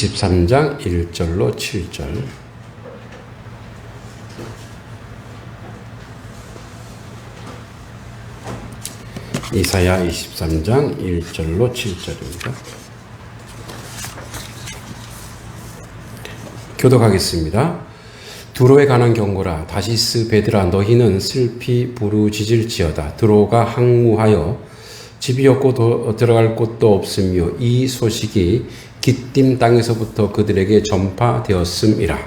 23장 1절로 7절. 이사야 23장 1절로 7절입니다. 교독하겠습니다. 두로에 관한 경고라. 다시스 베드라, 너희는 슬피 부르짖을지어다. 두로가 항무하여 집이 없고 들어갈 곳도 없으며 이 소식이 깃딤 땅에서부터 그들에게 전파되었음이라.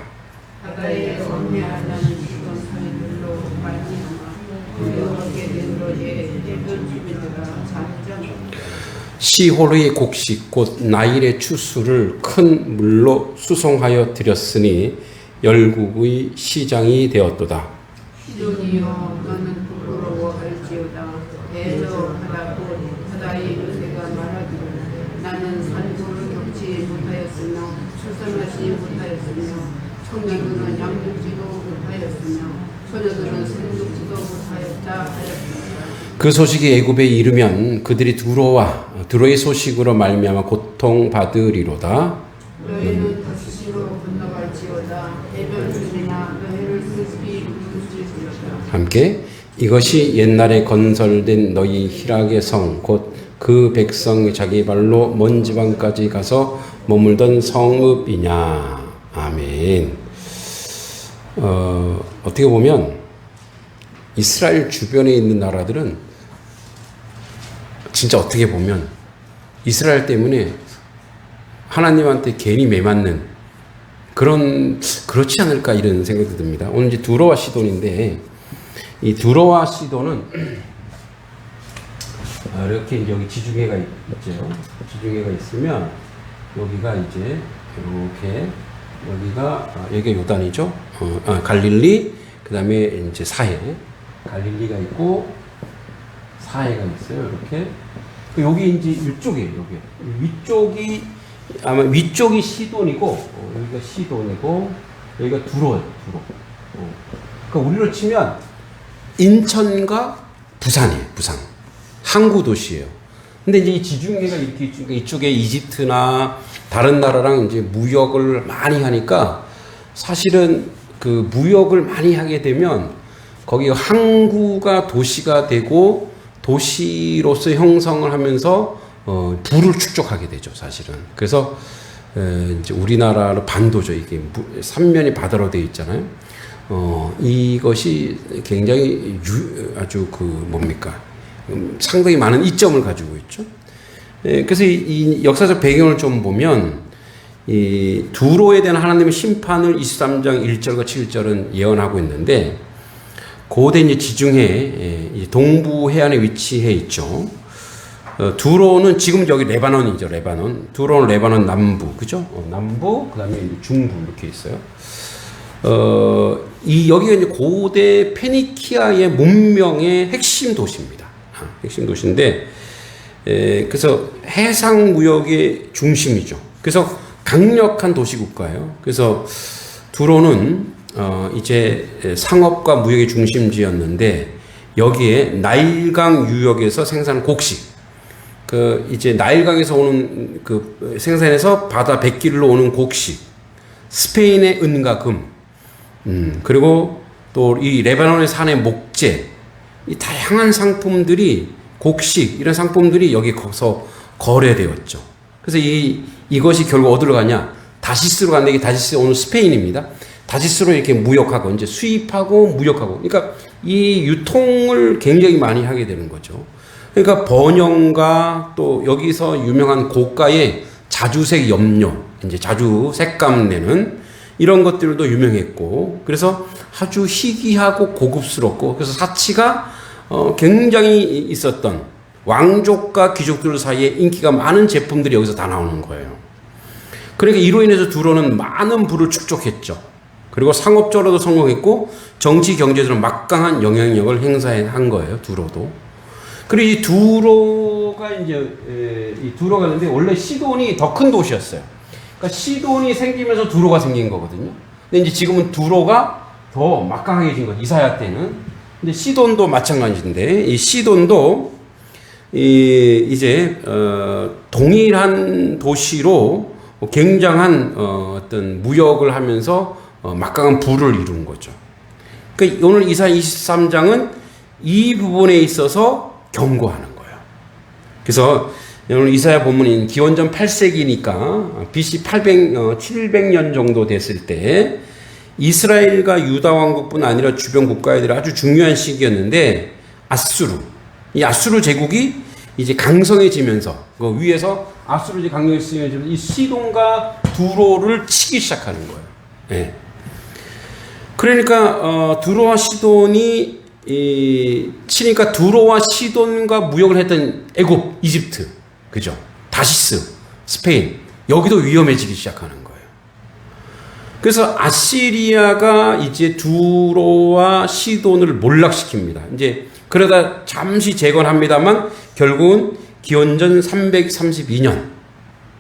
바다에 언니하는 죽은 사람들로 말미암아 두려워하게 된 너의 해변 주민들아 잠잠. 시홀의 곡식 곧 나일의 추수를 큰 물로 수송하여 드렸으니 열국의 시장이 되었도다. 시돈이여 너는 부끄러워할지어다. 애너하라고 바다의 요새가 말하기를 나는 산고를 겪지 못하였으며 출산하지 못하였으며 청년들은 양육지도 못하였으며 소녀들은 생육지도 못하였다 하였다. 그 소식이 애굽에 이르면 그들이 두로의 소식으로 말미암아 고통받으리로다. 너희는 다시시로 건너갈지어다. 해변 주민아 너희를 슬피 부르짖을지어다. 함께 이것이 옛날에 건설된 너희 희락의 성 곧 그 백성이 자기 발로 먼 지방까지 가서 머물던 성읍이냐. 아멘. 어떻게 보면 이스라엘 주변에 있는 나라들은 진짜 어떻게 보면 이스라엘 때문에 하나님한테 괜히 매맞는 그렇지 않을까 이런 생각이 듭니다. 오늘 이제 두로와 시돈인데 이 두로와 시돈은 이렇게 이제 여기 지중해가 있죠. 지중해가 있으면 여기가 이제 이렇게 여기가 요단이죠. 갈릴리, 그 다음에 이제 사해. 갈릴리가 있고 사해가 있어요. 이렇게. 여기 이제 이쪽이에요. 여기 위쪽이 아마 위쪽이 시돈이고 여기가 시돈이고 여기가 두로예요. 두로. 그러니까 우리로 치면 인천과 부산이에요. 부산. 항구 도시예요. 근데 이제 이 지중해가 이렇게 이쪽에 이집트나 다른 나라랑 이제 무역을 많이 하니까 사실은 그 무역을 많이 하게 되면 거기 항구가 도시가 되고 도시로서 형성을 하면서 부를 축적하게 되죠, 사실은. 그래서 이제 우리나라로 반도죠. 이게 삼면이 바다로 되어 있잖아요. 이것이 굉장히 아주 상당히 많은 이점을 가지고 있죠. 그래서 이 역사적 배경을 좀 보면 이 두로에 대한 하나님의 심판을 23장 1절과 7절은 예언하고 있는데 고대 이제 지중해 동부 해안에 위치해 있죠. 두로는 지금 여기 레바논이죠. 레바논. 두로는 레바논 남부, 그죠? 남부, 그 다음에 중부 이렇게 있어요. 여기가 이제 고대 페니키아의 문명의 핵심 도시입니다. 핵심 도시인데, 그래서 해상 무역의 중심이죠. 그래서 강력한 도시 국가예요. 그래서 두로는 이제 상업과 무역의 중심지였는데 여기에 나일강 유역에서 생산한 곡식, 이제 나일강에서 오는 생산해서 바다 뱃길로 오는 곡식, 스페인의 은과 금, 그리고 또 이 레바논의 산의 목재, 이 다양한 상품들이 곡식 이런 상품들이 여기서 거래되었죠. 그래서 이것이 결국 어디로 가냐? 다시스로 갔는데 이게 다시스 오늘 스페인입니다. 다시스로 이렇게 무역하고 이제 수입하고 무역하고, 그러니까 이 유통을 굉장히 많이 하게 되는 거죠. 그러니까 번영과 또 여기서 유명한 고가의 자주색 염료, 이제 자주 색감 내는 이런 것들도 유명했고, 그래서 아주 희귀하고 고급스럽고, 그래서 사치가 굉장히 있었던 왕족과 귀족들 사이에 인기가 많은 제품들이 여기서 다 나오는 거예요. 그러니까 이로 인해서 두로는 많은 부를 축적했죠. 그리고 상업적으로도 성공했고 정치 경제적으로 막강한 영향력을 행사한 거예요. 두로도. 그리고 이 두로가 있는데 원래 시돈이 더 큰 도시였어요. 그러니까 시돈이 생기면서 두로가 생긴 거거든요. 근데 이제 지금은 두로가 더 막강해진 거죠. 이사야 때는. 근데 시돈도 마찬가지인데 이 시돈도 이제 동일한 도시로 굉장한 어떤 무역을 하면서 막강한 부를 이룬 거죠. 그러니까 오늘 이사야 23장은 이 부분에 있어서 경고하는 거예요. 그래서 오늘 이사야 본문인 기원전 8세기니까 BC 700년 정도 됐을 때 이스라엘과 유다 왕국뿐 아니라 주변 국가들이 아주 중요한 시기였는데 이 아수르 제국이 이제 강성해지면서 그 위에서 아수르 강성해지면서 이 시돈과 두로를 치기 시작하는 거예요. 예. 그러니까 두로와 시돈이 치니까 두로와 시돈과 무역을 했던 애굽, 이집트, 그죠? 다시스, 스페인 여기도 위험해지기 시작하는 거예요. 그래서 아시리아가 이제 두로와 시돈을 몰락시킵니다. 이제 그러다 잠시 재건합니다만 결국은 기원전 332년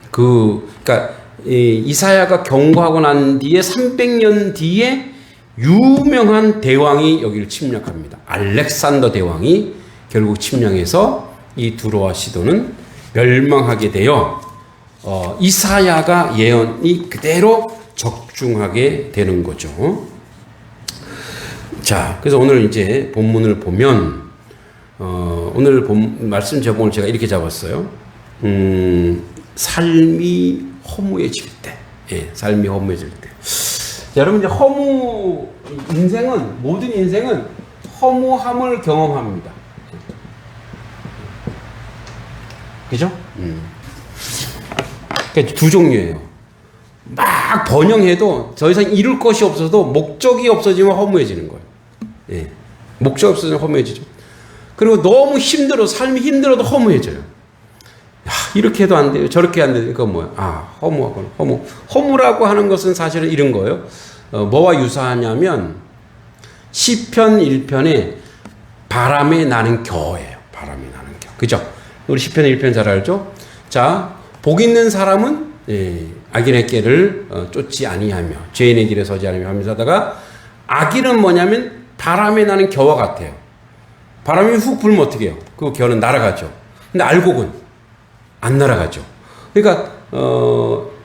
그러니까 이사야가 경고하고 난 뒤에 300년 뒤에 유명한 대왕이 여기를 침략합니다. 알렉산더 대왕이 결국 침략해서 이 두로와 시돈은 멸망하게 되어 이사야가 예언이 그대로 적중하게 되는 거죠. 자, 그래서 오늘 이제 본문을 보면 오늘 말씀 제목을 제가 이렇게 잡았어요. 삶이 허무해질 때, 예, 삶이 허무해질 때. 자, 여러분 이제 모든 인생은 허무함을 경험합니다. 그죠? 그러니까 두 종류예요. 막 번영해도 더 이상 이룰 것이 없어도 목적이 없어지면 허무해지는 거예요. 예. 목적이 없어지면 허무해지죠. 그리고 너무 삶이 힘들어도 허무해져요. 야, 이렇게 해도 안 돼요. 저렇게 안 돼요. 그건 뭐야? 허무하구나. 허무라고 하는 것은 사실은 이런 거예요. 뭐와 유사하냐면 시편 1편에 바람에 나는 겨예요. 바람에 나는 겨. 그죠? 우리 시편 1편 잘 알죠? 자, 복 있는 사람은 악인의 길을 쫓지 아니하며 죄인의 길에 서지 않으며 하면서 하다가 악인은 뭐냐면 바람에 나는 겨와 같아요. 바람이 훅 불면 어떻게 해요? 그 겨는 날아가죠. 근데 알곡은 안 날아가죠. 그러니까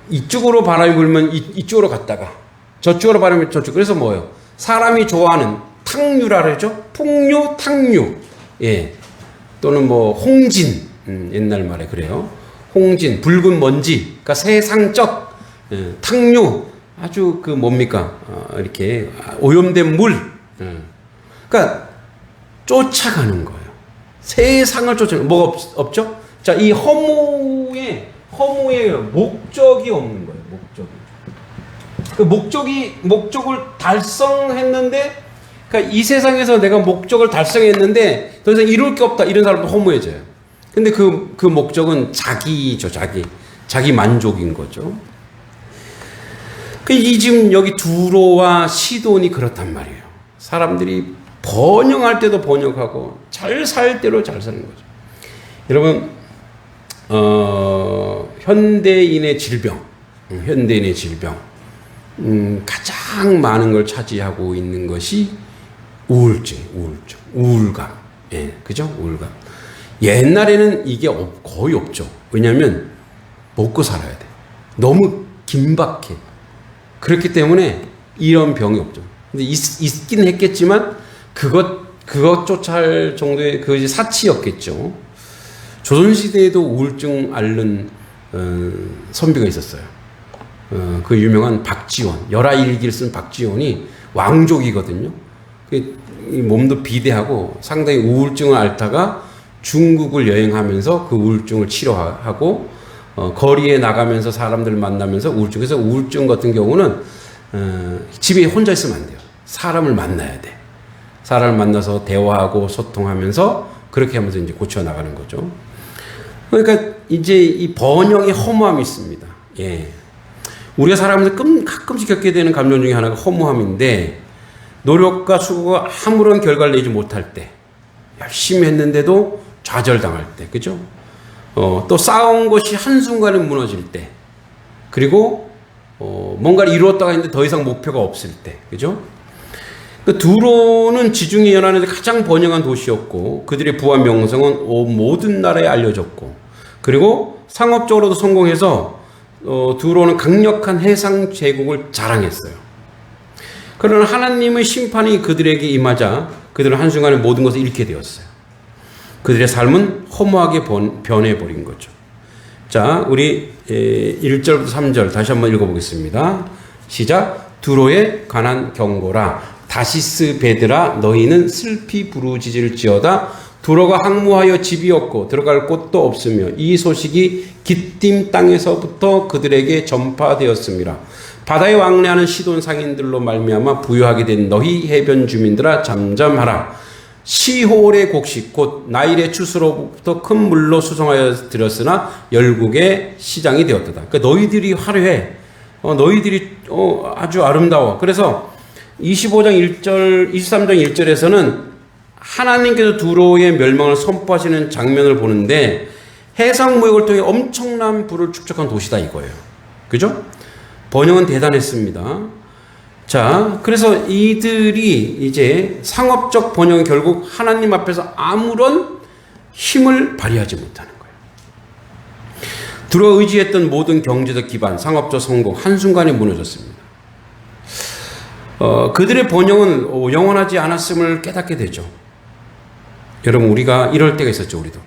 이쪽으로 바람이 불면 이쪽으로 갔다가 저쪽으로 바람이 저쪽. 그래서 뭐예요? 사람이 좋아하는 탕류라 그러죠. 풍류, 탕류. 예. 또는 뭐 홍진. 옛날 말에 그래요. 홍진, 붉은 먼지. 그러니까 세상적 탕류. 아주 그 뭡니까? 이렇게 오염된 물. 그러니까 쫓아가는 거예요. 세상을 쫓아가는 뭐가 없죠? 자, 이 허무의 목적이 없는 거예요. 목적을 달성했는데, 그러니까 이 세상에서 내가 목적을 달성했는데 더 이상 이룰 게 없다. 이런 사람도 허무해져요. 근데 그 목적은 자기죠. 자기 만족인 거죠. 지금 여기 두로와 시돈이 그렇단 말이에요. 사람들이 번영할 때도 번영하고 잘 살 때로 잘 사는 거죠. 여러분, 현대인의 질병, 가장 많은 걸 차지하고 있는 것이 우울감. 예, 그죠? 우울감. 옛날에는 이게 거의 없죠. 왜냐하면 먹고 살아야 돼. 너무 긴박해. 그렇기 때문에 이런 병이 없죠. 근데 있긴 했겠지만 그것조차 할 정도의 그것이 사치였겠죠. 조선시대에도 우울증 앓는 선비가 있었어요. 그 유명한 박지원, 열하일기를 쓴 박지원이 왕족이거든요. 이 몸도 비대하고 상당히 우울증을 앓다가 중국을 여행하면서 그 우울증을 치료하고 거리에 나가면서 사람들을 만나면서 그래서 우울증 같은 경우는 집에 혼자 있으면 안 돼요. 사람을 만나야 돼. 사람을 만나서 대화하고 소통하면서 그렇게 하면서 이제 고쳐 나가는 거죠. 그러니까 이제 이 번영의 허무함이 있습니다. 예. 우리가 살아가면서 가끔씩 겪게 되는 감정 중에 하나가 허무함인데, 노력과 수고가 아무런 결과를 내지 못할 때, 열심히 했는데도 좌절당할 때, 그죠? 또 쌓아온 것이 한순간에 무너질 때, 그리고 뭔가를 이루었다가 했는데 더 이상 목표가 없을 때, 그죠? 그 두로는 지중해 연안에서 가장 번영한 도시였고, 그들의 부와 명성은 모든 나라에 알려졌고, 그리고 상업적으로도 성공해서 두로는 강력한 해상 제국을 자랑했어요. 그러나 하나님의 심판이 그들에게 임하자 그들은 한순간에 모든 것을 잃게 되었어요. 그들의 삶은 허무하게 변해버린 거죠. 자, 우리 1절부터 3절 다시 한번 읽어보겠습니다. 시작. 두로에 관한 경고라. 다시스 베드라 너희는 슬피 부르짖을지어다. 두로가 항무하여 집이 없고 들어갈 곳도 없으며 이 소식이 깃딤 땅에서부터 그들에게 전파되었습니다. 바다에 왕래하는 시돈 상인들로 말미암아 부유하게 된 너희 해변 주민들아 잠잠하라. 시홀의 곡식 곧 나일의 추수로부터 큰 물로 수송하여 들였으나 열국의 시장이 되었다. 그러니까 너희들이 화려해. 너희들이 아주 아름다워. 그래서 25장 1절, 23장 1절에서는 하나님께서 두로의 멸망을 선포하시는 장면을 보는데 해상무역을 통해 엄청난 부를 축적한 도시다 이거예요. 그죠? 번영은 대단했습니다. 자, 그래서 이들이 이제 상업적 번영이 결국 하나님 앞에서 아무런 힘을 발휘하지 못하는 거예요. 두로가 의지했던 모든 경제적 기반, 상업적 성공 한순간에 무너졌습니다. 그들의 번영은 영원하지 않았음을 깨닫게 되죠. 여러분, 우리가 이럴 때가 있었죠, 우리도.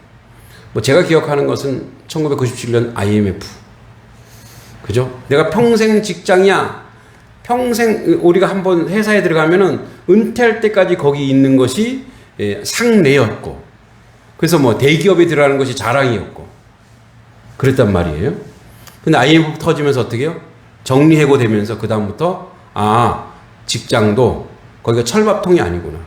제가 기억하는 것은 1997년 IMF. 그죠? 내가 평생 직장이야. 평생, 우리가 한번 회사에 들어가면은 은퇴할 때까지 거기 있는 것이 상례였고, 그래서 대기업에 들어가는 것이 자랑이었고, 그랬단 말이에요. 근데 IMF 터지면서 어떻게 해요? 정리해고되면서 그다음부터, 직장도 거기가 철밥통이 아니구나.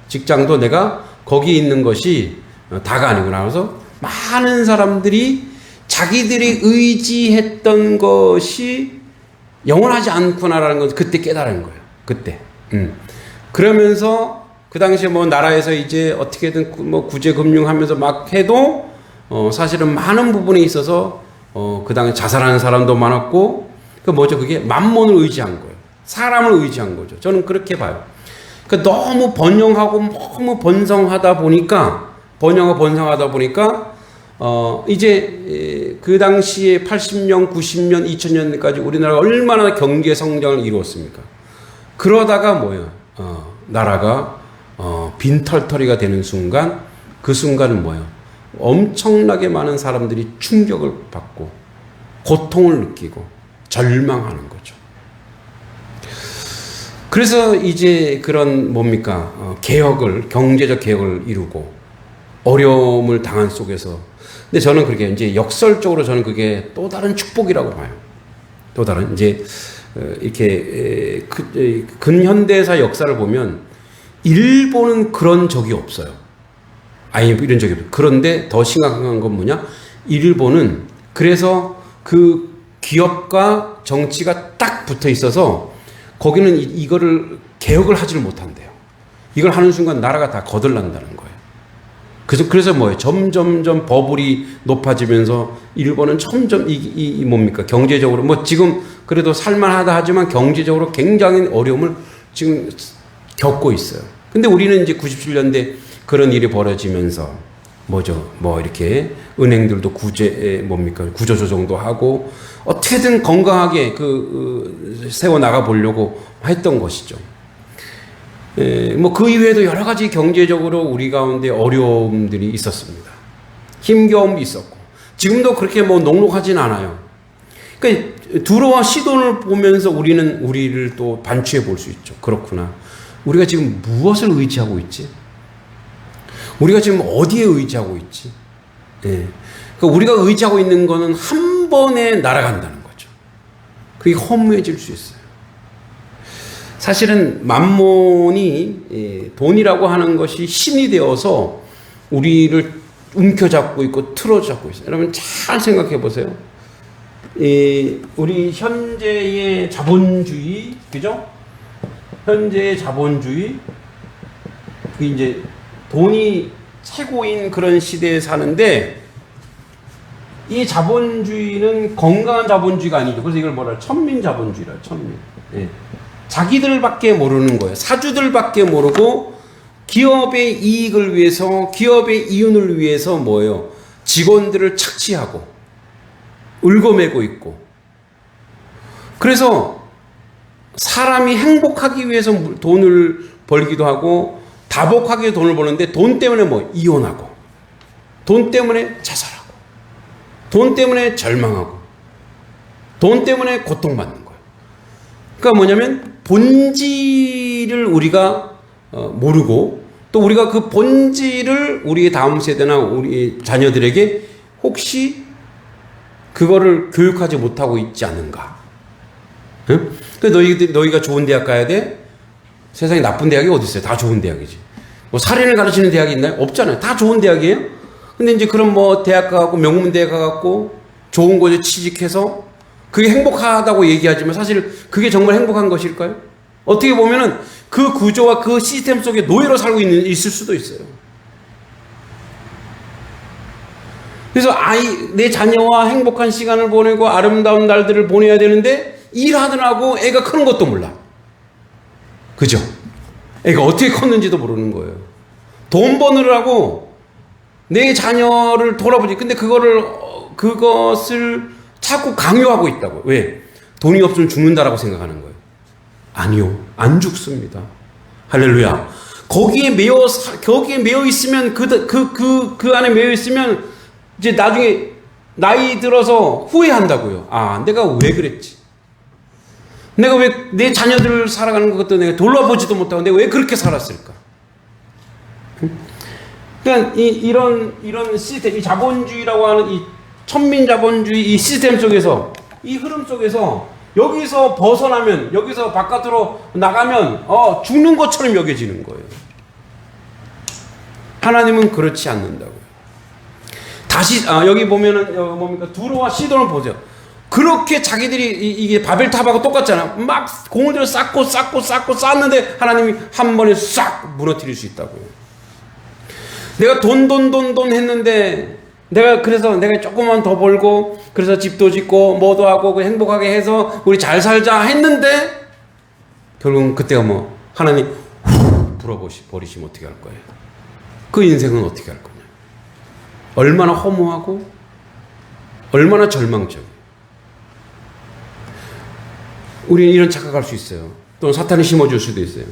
직장도 내가 거기 있는 것이 다가 아니구나. 그래서 많은 사람들이 자기들이 의지했던 것이 영원하지 않구나라는 것을 그때 깨달은 거예요. 그때. 그러면서 그 당시에 나라에서 이제 어떻게든 구제 금융하면서 막 해도 사실은 많은 부분에 있어서 그 당시 자살하는 사람도 많았고 그게 만몬을 의지한 거예요. 사람을 의지한 거죠. 저는 그렇게 봐요. 그러니까 너무 번영하고 너무 번성하다 보니까 이제 그 당시에 80년, 90년, 2000년까지 우리나라가 얼마나 경제 성장을 이루었습니까? 그러다가 나라가 빈털터리가 되는 순간, 그 순간은 엄청나게 많은 사람들이 충격을 받고 고통을 느끼고 절망하는 거죠. 그래서 이제 그런 경제적 개혁을 이루고 어려움을 당한 속에서, 근데 저는 그게 이제 역설적으로 저는 그게 또 다른 축복이라고 봐요. 또 다른 이제 이렇게 근현대사 역사를 보면 일본은 그런 적이 없어요. IMF 이런 적이 없어요. 그런데 더 심각한 건 뭐냐? 일본은 그래서 그 기업과 정치가 딱 붙어 있어서 거기는 이거를 개혁을 하지를 못한대요. 이걸 하는 순간 나라가 다 거덜난다는 거예요. 그래서 점점점 버블이 높아지면서 일본은 점점 경제적으로 지금 그래도 살만하다 하지만 경제적으로 굉장히 어려움을 지금 겪고 있어요. 근데 우리는 이제 97년대 그런 일이 벌어지면서 이렇게 은행들도 구조조정도 하고 어떻게든 건강하게 세워 나가 보려고 했던 것이죠. 그 이외에도 여러 가지 경제적으로 우리 가운데 어려움들이 있었습니다. 힘겨움도 있었고 지금도 그렇게 녹록하진 않아요. 그러니까 두로와 시돈을 보면서 우리를 또 반추해 볼 수 있죠. 그렇구나. 우리가 지금 무엇을 의지하고 있지? 우리가 지금 어디에 의지하고 있지? 그러니까 우리가 의지하고 있는 거는 한 번에 날아간다는 거죠. 그게 허무해질 수 있어요. 사실은 만몬이 돈이라고 하는 것이 신이 되어서 우리를 움켜잡고 있고 틀어잡고 있어요. 여러분 잘 생각해 보세요. 우리 현재의 자본주의, 그죠? 현재의 자본주의, 이제 돈이 최고인 그런 시대에 사는데 이 자본주의는 건강한 자본주의가 아니죠. 그래서 이걸 천민 자본주의라, 천민. 자기들밖에 모르는 거예요. 사주들밖에 모르고 기업의 이익을 위해서, 기업의 이윤을 위해서 직원들을 착취하고 읊어매고 있고 그래서 사람이 행복하기 위해서 돈을 벌기도 하고 다복하기 위해 돈을 버는데 돈 때문에 뭐 이혼하고 돈 때문에 자살하고 돈 때문에 절망하고 돈 때문에 고통받는 거예요. 그러니까 뭐냐면 본질을 우리가 모르고 또 우리가 그 본질을 우리 다음 세대나 우리 자녀들에게 혹시 그거를 교육하지 못하고 있지 않은가. 응? 그래서 너희가 좋은 대학 가야 돼? 세상에 나쁜 대학이 어디 있어요? 다 좋은 대학이지. 뭐 살인을 가르치는 대학이 있나요? 없잖아요. 다 좋은 대학이에요. 근데 이제 그럼 뭐 대학 가갖고 명문대학 가갖고 좋은 곳에 취직해서 그게 행복하다고 얘기하지만 사실 그게 정말 행복한 것일까요? 어떻게 보면은 그 구조와 그 시스템 속에 노예로 살고 있을 수도 있어요. 그래서 내 자녀와 행복한 시간을 보내고 아름다운 날들을 보내야 되는데 일하느라고 애가 크는 것도 몰라. 그죠? 애가 어떻게 컸는지도 모르는 거예요. 돈 버느라고 내 자녀를 돌아보지. 근데 그것을 자꾸 강요하고 있다고. 왜? 돈이 없으면 죽는다라고 생각하는 거예요. 아니요. 안 죽습니다. 할렐루야. 거기에 매여 있으면 그 안에 매여 있으면 이제 나중에 나이 들어서 후회한다고요. 아, 내가 왜 그랬지? 내가 왜 내 자녀들을 살아가는 것도 내가 돌아보지도 못하고 내가 왜 그렇게 살았을까? 그러니까 이런 시스템, 이 자본주의라고 하는 이 천민 자본주의 이 시스템 속에서 이 흐름 속에서 여기서 벗어나면 여기서 바깥으로 나가면 죽는 것처럼 여겨지는 거예요. 하나님은 그렇지 않는다고요. 다시 여기 보면은 뭡니까? 두로와 시돈을 보세요. 그렇게 자기들이 이게 바벨탑하고 똑같잖아. 막 공을 들여 쌓고 쌓는데 하나님이 한 번에 싹 무너뜨릴 수 있다고요. 내가 돈 했는데 그래서 내가 조금만 더 벌고 그래서 집도 짓고 뭐도 하고 행복하게 해서 우리 잘 살자 했는데 결국은 그때가 뭐 하나님 버리시면 어떻게 할 거예요? 그 인생은 어떻게 할 거냐? 얼마나 허무하고 얼마나 절망적이에요. 우리는 이런 착각할 수 있어요. 또는 사탄이 심어줄 수도 있어요.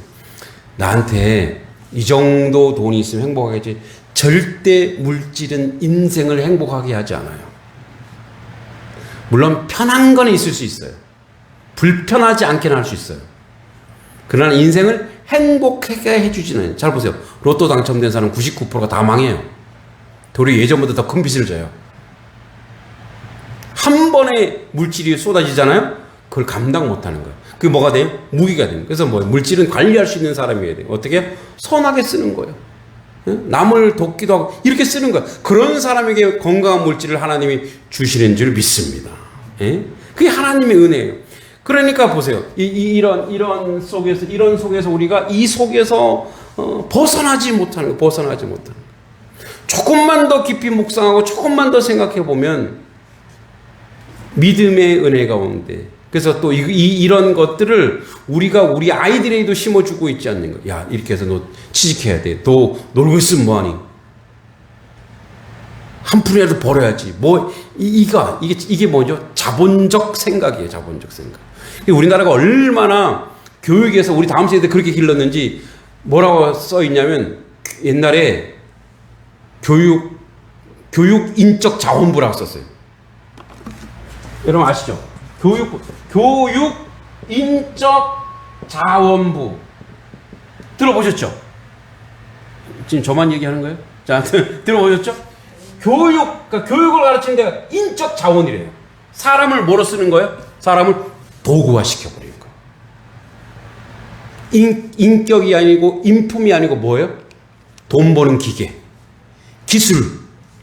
나한테 이 정도 돈이 있으면 행복하겠지. 절대 물질은 인생을 행복하게 하지 않아요. 물론 편한 건 있을 수 있어요. 불편하지 않게는 할 수 있어요. 그러나 인생을 행복하게 해주지는 않아요. 잘 보세요. 로또 당첨된 사람 99%가 다 망해요. 도리어 예전보다 더 큰 빚을 져요. 한 번에 물질이 쏟아지잖아요. 그걸 감당 못하는 거예요. 그게 뭐가 돼요? 무기가 됩니다. 그래서 물질은 관리할 수 있는 사람이어야 돼요. 어떻게? 선하게 쓰는 거예요. 남을 돕기도 하고 이렇게 쓰는 거예요. 그런 사람에게 건강한 물질을 하나님이 주시는 줄 믿습니다. 그게 하나님의 은혜예요. 그러니까 보세요. 이런 속에서 우리가 이 속에서 벗어나지 못하는 거예요. 조금만 더 깊이 묵상하고 조금만 더 생각해 보면 믿음의 은혜 가운데 그래서 또 이런 것들을 우리가 우리 아이들에게도 심어주고 있지 않는 거. 야, 이렇게 해서 너 취직해야 돼. 너 놀고 있으면 뭐하니? 한 푼이라도 벌어야지. 이게 뭐죠? 자본적 생각이에요. 자본적 생각. 우리나라가 얼마나 교육에서 우리 다음 세대 그렇게 길렀는지 뭐라고 써 있냐면 옛날에 교육인적 자원부라고 썼어요. 여러분 아시죠? 교육인적 자원부. 들어보셨죠? 지금 저만 얘기하는 거예요? 자, 들어보셨죠? 그러니까 교육을 가르치는 데가 인적 자원이래요. 사람을 뭐로 쓰는 거예요? 사람을 도구화 시켜버리는 거예요. 인격이 아니고 인품이 아니고 뭐예요? 돈 버는 기계, 기술,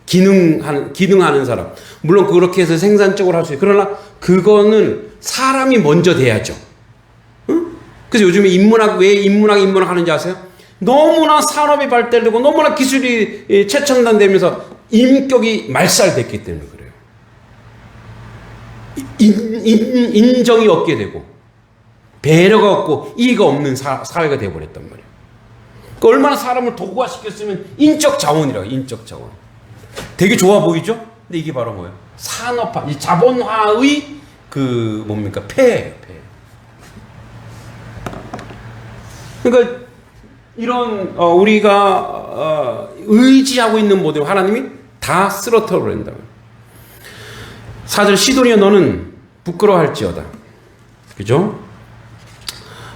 기능하는 사람. 물론 그렇게 해서 생산적으로 할 수 있어요. 그러나 그거는 사람이 먼저 돼야죠. 응? 그래서 요즘에 왜 인문학 하는지 아세요? 너무나 산업이 발달되고 너무나 기술이 최첨단되면서 인격이 말살됐기 때문에 그래요. 인정이 없게 되고 배려가 없고 이의가 없는 사회가 되어버렸단 말이에요. 그러니까 얼마나 사람을 도구화시켰으면 인적 자원이라고. 인적 자원. 되게 좋아 보이죠? 근데 이게 바로 뭐예요? 산업화, 이 자본화의 그 뭡니까? 폐. 그러니까 이런 우리가 의지하고 있는 모든 하나님이 다 쓰러뜨려 버린다고요. 4절 시도니아 너는 부끄러워할지어다. 그죠?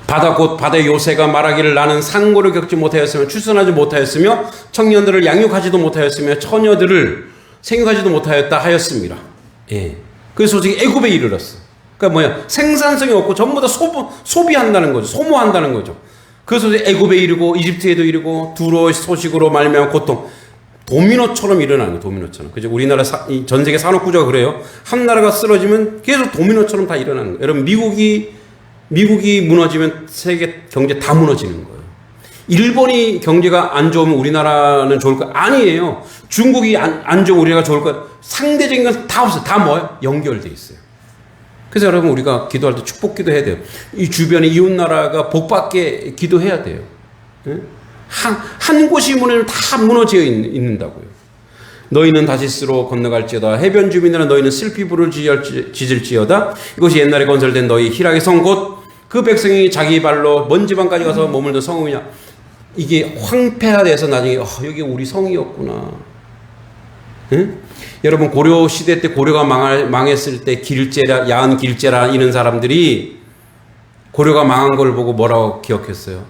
바다 곧 바다의 요새가 말하기를 나는 상고를 겪지 못하였으며 출산하지 못하였으며 청년들을 양육하지도 못하였으며 처녀들을 생육하지도 못하였다 하였습니다. 예. 그래서 솔직히 애굽에 이르렀어. 그러니까 뭐야? 생산성이 없고 전부 다 소비한다는 거죠. 소모한다는 거죠. 그래서 애굽에 이르고 이집트에도 이르고 두로의 소식으로 말미암아 고통. 도미노처럼 일어나는 거예요. 도미노처럼. 그죠? 우리나라 전 세계 산업 구조가 그래요. 한 나라가 쓰러지면 계속 도미노처럼 다 일어나는 거예요. 여러분 미국이 무너지면 세계 경제 다 무너지는 거예요. 일본이 경제가 안 좋으면 우리나라는 좋을 거 아니에요. 중국이 안 좋으면 우리나라가 좋을 거 상대적인 건 다 없어요. 다 뭐예요? 연결돼 있어요. 그래서 여러분 우리가 기도할 때 축복 기도해야 돼요. 이 주변에 이웃 나라가 복받게 기도해야 돼요. 한 곳이 무너지면 다 무너져 있는다고요. 너희는 다시스로 건너갈지어다. 해변 주민들은 너희는 슬피 부를 지질지어다. 이것이 옛날에 건설된 너희 희락의 성 곧 그 백성이 자기 발로 먼 지방까지 가서 머물던 성이냐. 이게 황폐화돼서 나중에 여기 우리 성이었구나. 응? 여러분 고려 시대 때 고려가 망했을 때 야한 길제라 이런 사람들이 고려가 망한 걸 보고 뭐라고 기억했어요?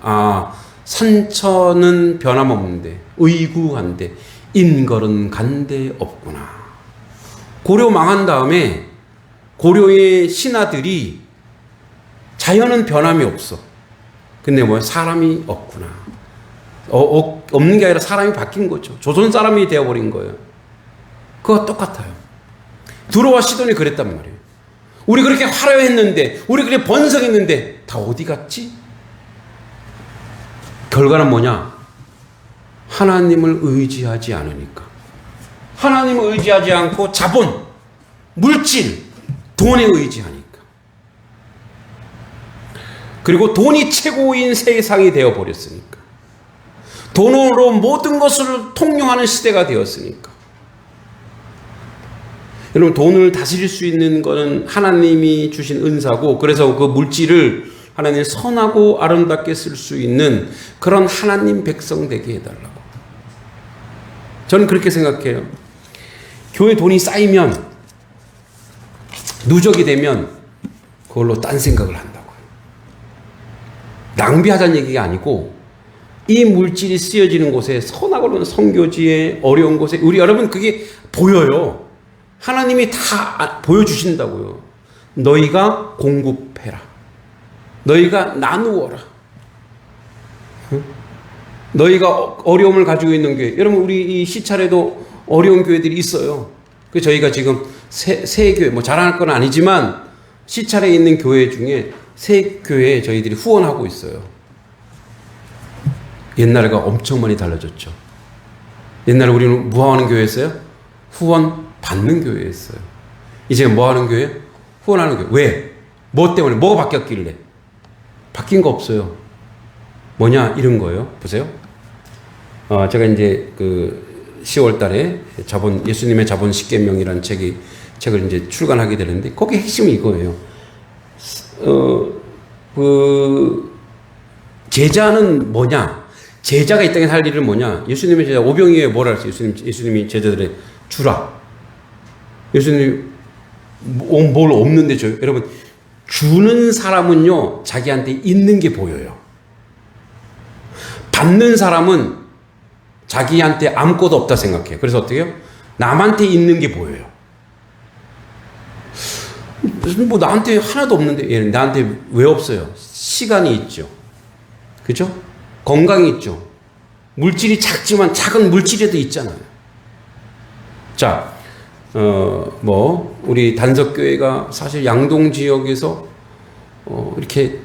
산천은 변함없는데 의구한데 인걸은 간데 없구나. 고려 망한 다음에 고려의 신하들이 자연은 변함이 없어. 근데 뭐야? 사람이 없구나. 없는 게 아니라 사람이 바뀐 거죠. 조선 사람이 되어버린 거예요. 그거 똑같아요. 두로와 시돈이 그랬단 말이에요. 우리 그렇게 화려했는데, 우리 그렇게 번성했는데 다 어디 갔지? 결과는 뭐냐? 하나님을 의지하지 않으니까. 하나님을 의지하지 않고 자본, 물질, 돈에 의지하니까. 그리고 돈이 최고인 세상이 되어버렸으니까. 돈으로 모든 것을 통용하는 시대가 되었으니까. 여러분 돈을 다스릴 수 있는 것은 하나님이 주신 은사고 그래서 그 물질을 하나님 선하고 아름답게 쓸 수 있는 그런 하나님 백성 되게 해달라고. 저는 그렇게 생각해요. 교회 돈이 쌓이면 누적이 되면 그걸로 딴 생각을 한다고요. 낭비하자는 얘기가 아니고 이 물질이 쓰여지는 곳에 선하고는 선교지에 어려운 곳에 우리 여러분 그게 보여요. 하나님이 다 보여주신다고요. 너희가 공급해라. 너희가 나누어라. 너희가 어려움을 가지고 있는 교회. 여러분 우리 이 시찰에도 어려운 교회들이 있어요. 그래서 저희가 지금 세 교회 뭐 자랑할 건 아니지만 시찰에 있는 교회 중에 세 교회에 저희들이 후원하고 있어요. 옛날에가 엄청 많이 달라졌죠. 옛날에 우리는 뭐 하는 교회였어요? 후원 받는 교회였어요. 이제 뭐 하는 교회? 후원하는 교회. 왜? 뭐 때문에? 뭐가 바뀌었길래? 바뀐 거 없어요. 뭐냐? 이런 거예요. 보세요. 제가 이제 그 10월 달에 예수님의 자본 10계명이라는 책을 이제 출간하게 되는데 거기 핵심이 이거예요. 제자는 뭐냐? 제자가 이 땅에 할 일은 뭐냐? 예수님의 제자 오병이어에 뭐라 했어요? 예수님이 제자들의 주라. 예수님이 뭘 없는데 줘요? 여러분 주는 사람은요 자기한테 있는 게 보여요. 받는 사람은 자기한테 아무것도 없다 생각해요. 그래서 어떻게 해요? 남한테 있는 게 보여요. 뭐 나한테 하나도 없는데 얘는 나한테 왜 없어요? 시간이 있죠. 그죠? 건강이 있죠. 물질이 작지만 작은 물질에도 있잖아요. 자, 우리 단석교회가 사실 양동 지역에서 이렇게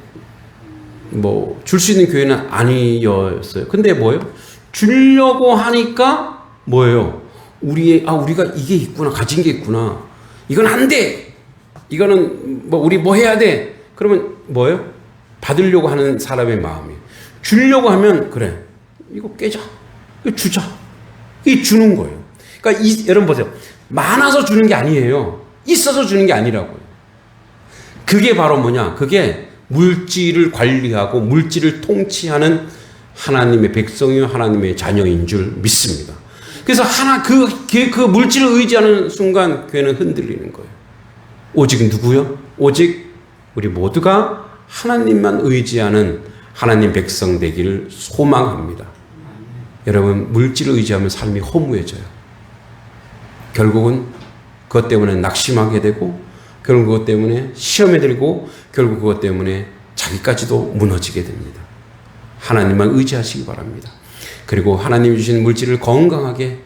줄 수 있는 교회는 아니었어요. 근데 뭐예요? 주려고 하니까 뭐예요? 우리가 이게 있구나, 가진 게 있구나. 이건 안 돼. 이거는 우리 뭐 해야 돼. 그러면 뭐예요? 받으려고 하는 사람의 마음이에요. 주려고 하면 그래. 이거 깨자. 이거 주자. 이게 주는 거예요. 그러니까 여러분 보세요. 많아서 주는 게 아니에요. 있어서 주는 게 아니라고요. 그게 바로 뭐냐? 그게 물질을 관리하고 물질을 통치하는 하나님의 백성이요 하나님의 자녀인 줄 믿습니다. 그래서 그 물질을 의지하는 순간 교회는 흔들리는 거예요. 오직 누구요? 오직 우리 모두가 하나님만 의지하는 하나님 백성 되기를 소망합니다. 여러분, 물질을 의지하면 삶이 허무해져요. 결국은 그것 때문에 낙심하게 되고, 결국 그것 때문에 시험에 들고, 결국 그것 때문에 자기까지도 무너지게 됩니다. 하나님만 의지하시기 바랍니다. 그리고 하나님이 주신 물질을 건강하게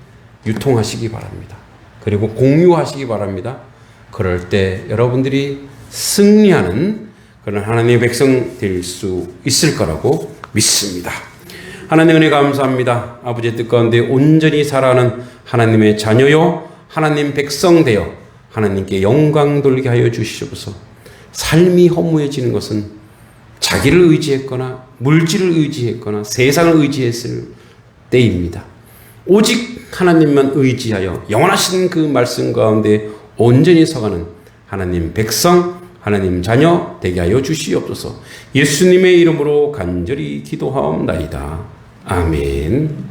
유통하시기 바랍니다. 그리고 공유하시기 바랍니다. 그럴 때 여러분들이 승리하는 그런 하나님의 백성 될 수 있을 거라고 믿습니다. 하나님 은혜 감사합니다. 아버지의 뜻 가운데 온전히 살아가는 하나님의 자녀요 하나님 백성 되어 하나님께 영광 돌리게 하여 주시옵소서. 삶이 허무해지는 것은 자기를 의지했거나 물질을 의지했거나 세상을 의지했을 때입니다. 오직 하나님만 의지하여 영원하신 그 말씀 가운데 온전히 서가는 하나님 백성, 하나님 자녀 되게 하여 주시옵소서. 예수님의 이름으로 간절히 기도하옵나이다. 아멘.